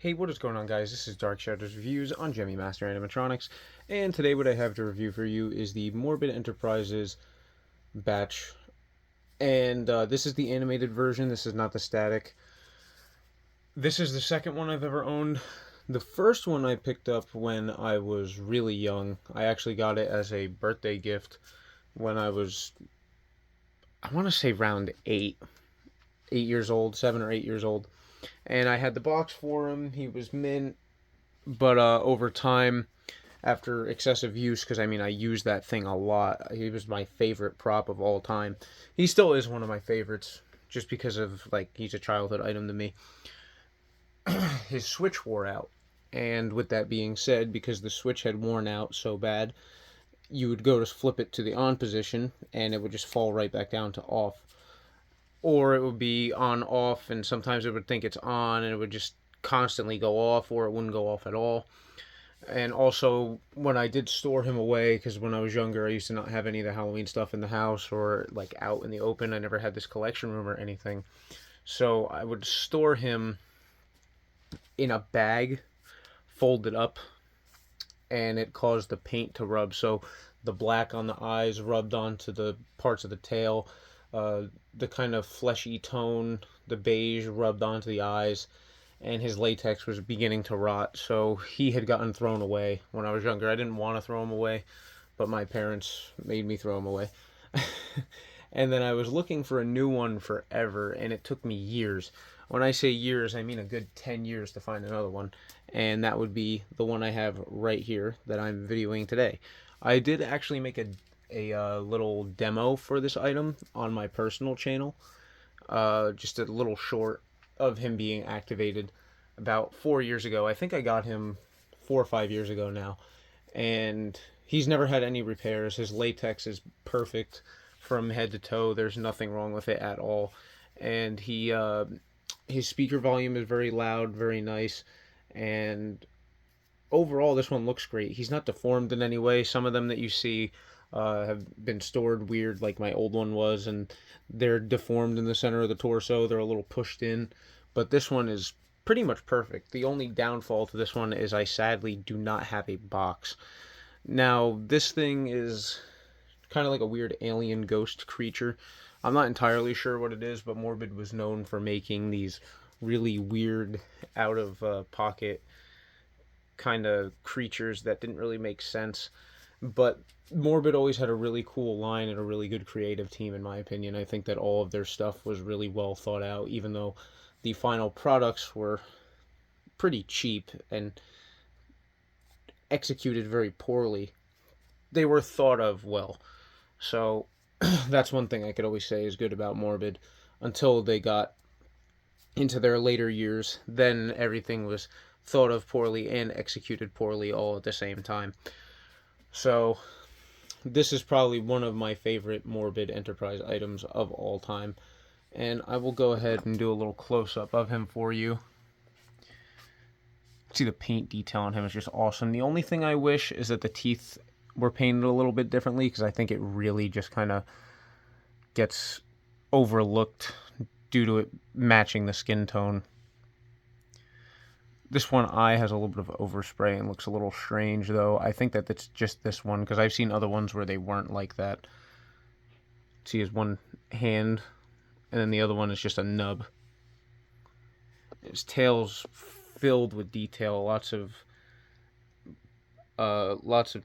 Hey, what is going on, guys? This is Dark Shadows Reviews on Jimmy Master Animatronics, and today what I have to review for you is the Morbid Enterprises batch, and this is the animated version. This is not the static. This is the second one I've ever owned. The first one I picked up when I was really young. I actually got it as a birthday gift when I was, I want to say around 8 years old, 7 or 8 years old. And I had the box for him. He was mint, but over time, after excessive use, because I mean I used that thing a lot. He was my favorite prop of all time. He still is one of my favorites, just because of like he's a childhood item to me. His switch wore out, and with that being said, because the switch had worn out so bad, you would go to flip it to the on position, and it would just fall right back down to off. Or it would be on off, and sometimes it would think it's on, and it would just constantly go off, or it wouldn't go off at all. And also, when I did store him away, because when I was younger, I used to not have any of the Halloween stuff in the house or like out in the open. I never had this collection room or anything. So I would store him in a bag, folded up, and it caused the paint to rub. So the black on the eyes rubbed onto the parts of the tail. The kind of fleshy tone, the beige, rubbed onto the eyes, and his latex was beginning to rot. So he had gotten thrown away when I was younger. I didn't want to throw him away, but my parents made me throw him away. And then I was looking for a new one forever, and it took me years. When I say years, I mean a good 10 years to find another one. And that would be the one I have right here that I'm videoing today. I did actually make a little demo for this item on my personal channel. Just a little short of him being activated about 4 years ago. I think I got him 4 or 5 years ago now. And he's never had any repairs. His latex is perfect from head to toe. There's nothing wrong with it at all. And his speaker volume is very loud, very nice. And overall, this one looks great. He's not deformed in any way. Some of them that you see have been stored weird, like my old one was, and they're deformed in the center of the torso. They're a little pushed in. But this one is pretty much perfect. The only downfall to this one is I sadly do not have a box. Now, this thing is kind of like a weird alien ghost creature. I'm not entirely sure what it is, but Morbid was known for making these really weird, out of pocket kind of creatures that didn't really make sense. But Morbid always had a really cool line and a really good creative team, in my opinion. I think that all of their stuff was really well thought out, even though the final products were pretty cheap and executed very poorly. They were thought of well. So that's one thing I could always say is good about Morbid. Until they got into their later years, then everything was thought of poorly and executed poorly all at the same time. So this is probably one of my favorite Morbid Enterprise items of all time. And I will go ahead and do a little close-up of him for you. See, the paint detail on him is just awesome. The only thing I wish is that the teeth were painted a little bit differently, because I think it really just kind of gets overlooked due to it matching the skin tone. This one eye has a little bit of overspray and looks a little strange, though. I think that it's just this one, because I've seen other ones where they weren't like that. See his one hand, and then the other one is just a nub. His tail's filled with detail, lots of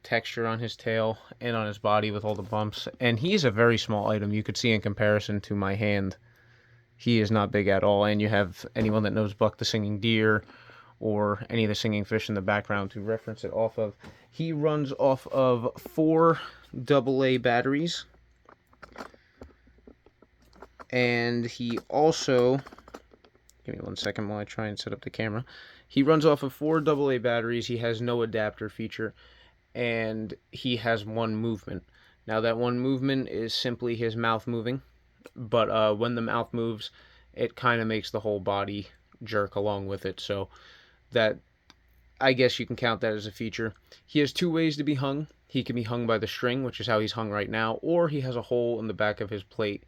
texture on his tail and on his body with all the bumps. And he's a very small item. You could see in comparison to my hand, he is not big at all. And you have anyone that knows Buck the Singing Deer or any of the singing fish in the background to reference it off of. He runs off of 4 AA batteries. And he also, give me 1 second while I try and set up the camera. He runs off of 4 AA batteries. He has no adapter feature, and he has 1 movement. Now, that 1 movement is simply his mouth moving, but when the mouth moves, it kind of makes the whole body jerk along with it, so that, I guess you can count that as a feature. He has 2 ways to be hung. He can be hung by the string, which is how he's hung right now, or he has a hole in the back of his plate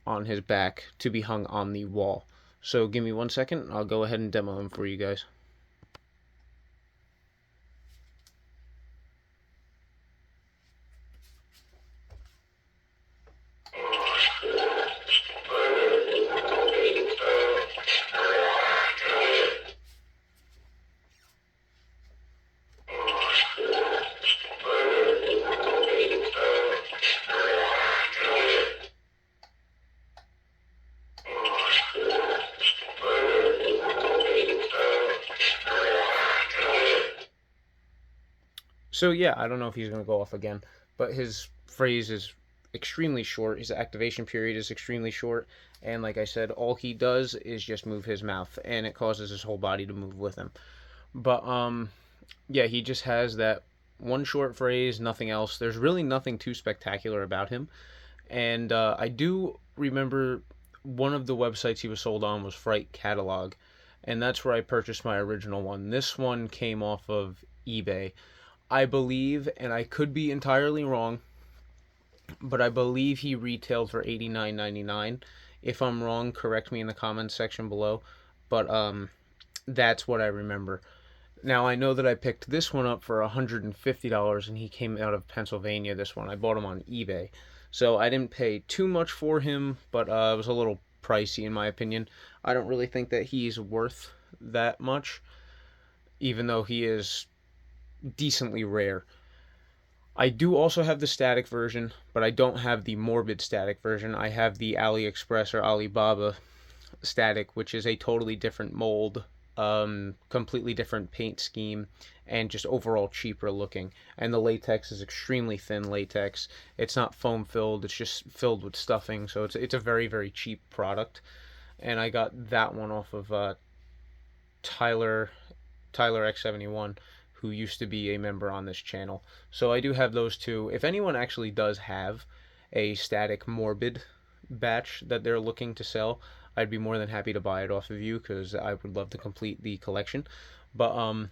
on his back to be hung on the wall. So give me 1 second, I'll go ahead and demo him for you guys. So yeah, I don't know if he's going to go off again, but his phrase is extremely short. His activation period is extremely short, and like I said, all he does is just move his mouth, and it causes his whole body to move with him. But yeah, he just has that one short phrase, nothing else. There's really nothing too spectacular about him, and I do remember one of the websites he was sold on was Fright Catalog, and that's where I purchased my original one. This one came off of eBay, I believe, and I could be entirely wrong, but I believe he retailed for $89.99. If I'm wrong, correct me in the comments section below. But that's what I remember. Now I know that I picked this one up for $150, and he came out of Pennsylvania. This one I bought him on eBay, so I didn't pay too much for him, but it was a little pricey in my opinion. I don't really think that he's worth that much, even though he is decently rare. I do also have the static version, but I don't have the Morbid static version. I have the AliExpress or Alibaba static, which is a totally different mold, completely different paint scheme, and just overall cheaper looking. And the latex is extremely thin latex. It's not foam filled, it's just filled with stuffing, so it's a very, very cheap product. And I got that one off of Tyler X71, who used to be a member on this channel. So I do have those two. If anyone actually does have a static Morbid batch that they're looking to sell, I'd be more than happy to buy it off of you, because I would love to complete the collection. But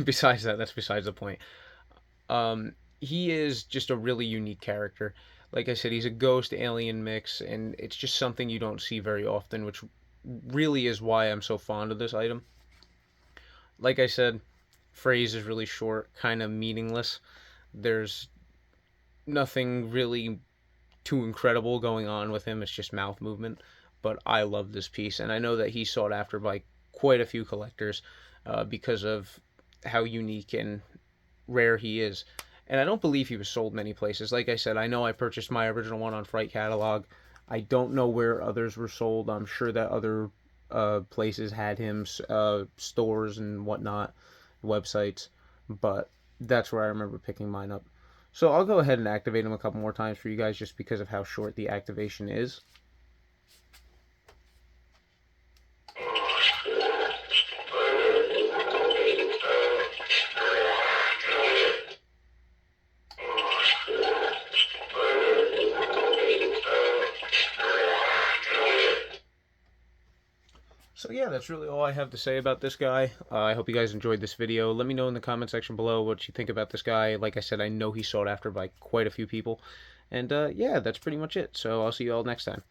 besides that, that's besides the point. He is just a really unique character. Like I said, he's a ghost alien mix, and it's just something you don't see very often, which really is why I'm so fond of this item. Like I said, phrase is really short, kind of meaningless. There's nothing really too incredible going on with him. It's just mouth movement. But I love this piece, and I know that he's sought after by quite a few collectors because of how unique and rare he is. And I don't believe he was sold many places. Like I said, I know I purchased my original one on Fright Catalog. I don't know where others were sold. I'm sure that other places had him, stores and whatnot, websites, but that's where I remember picking mine up. So I'll go ahead and activate him a couple more times for you guys, just because of how short the activation is. So yeah, that's really all I have to say about this guy. I hope you guys enjoyed this video. Let me know in the comment section below what you think about this guy. Like I said, I know he's sought after by quite a few people. And yeah, that's pretty much it. So I'll see you all next time.